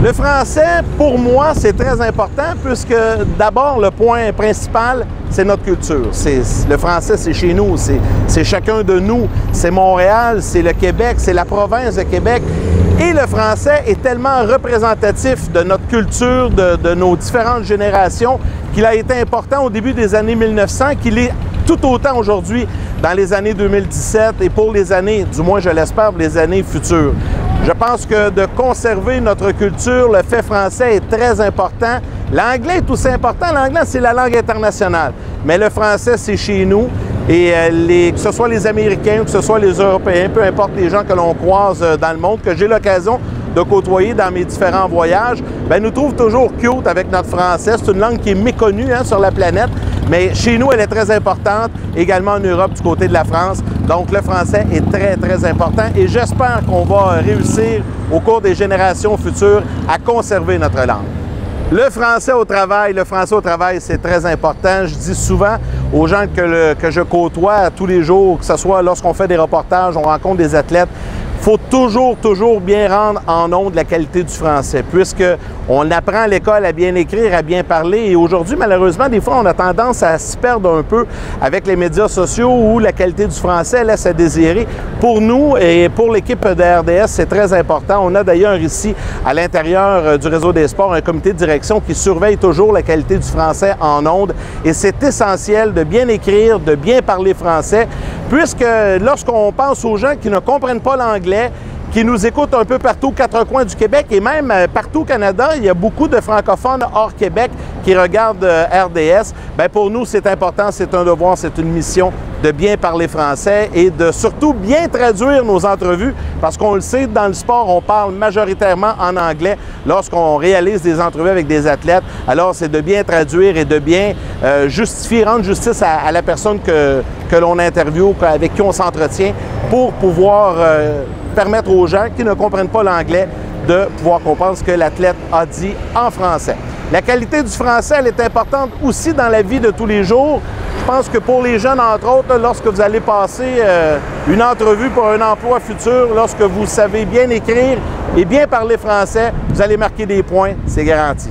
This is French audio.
Le français, pour moi, c'est très important puisque d'abord, le point principal, c'est notre culture. Le français, c'est chez nous, c'est chacun de nous. C'est Montréal, c'est le Québec, c'est la province de Québec. Et le français est tellement représentatif de notre culture, de nos différentes générations, qu'il a été important au début des années 1900, qu'il est tout autant aujourd'hui dans les années 2017 et pour les années, du moins je l'espère, pour les années futures. Je pense que de conserver notre culture, le fait français est très important. L'anglais est aussi important. L'anglais, c'est la langue internationale. Mais le français, c'est chez nous. Et que ce soit les Américains ou que ce soit les Européens, peu importe les gens que l'on croise dans le monde, que j'ai l'occasion de côtoyer dans mes différents voyages, bien, nous trouvent toujours cute avec notre français. C'est une langue qui est méconnue sur la planète, mais chez nous, elle est très importante, également en Europe, du côté de la France. Donc, le français est très, très important et j'espère qu'on va réussir au cours des générations futures à conserver notre langue. Le français au travail, c'est très important. Je dis souvent aux gens que je côtoie tous les jours, que ce soit lorsqu'on fait des reportages, on rencontre des athlètes, il faut toujours bien rendre en ondes la qualité du français, puisqu'on apprend à l'école à bien écrire, à bien parler. Et aujourd'hui, malheureusement, des fois, on a tendance à s'y perdre un peu avec les médias sociaux où la qualité du français laisse à désirer. Pour nous et pour l'équipe de RDS, c'est très important. On a d'ailleurs ici, à l'intérieur du réseau des sports, un comité de direction qui surveille toujours la qualité du français en ondes. Et c'est essentiel de bien écrire, de bien parler français, puisque lorsqu'on pense aux gens qui ne comprennent pas l'anglais, qui nous écoutent un peu partout aux quatre coins du Québec et même partout au Canada, il y a beaucoup de francophones hors Québec qui regardent RDS. Bien, pour nous, c'est important, c'est un devoir, c'est une mission de bien parler français et de surtout bien traduire nos entrevues parce qu'on le sait, dans le sport, on parle majoritairement en anglais lorsqu'on réalise des entrevues avec des athlètes. Alors, c'est de bien traduire et de bien justifier, rendre justice à la personne que l'on interviewe, avec qui on s'entretient pour pouvoir permettre aux gens qui ne comprennent pas l'anglais de pouvoir comprendre ce que l'athlète a dit en français. La qualité du français, elle est importante aussi dans la vie de tous les jours. Je pense que pour les jeunes, entre autres, lorsque vous allez passer une entrevue pour un emploi futur, lorsque vous savez bien écrire et bien parler français, vous allez marquer des points, c'est garanti.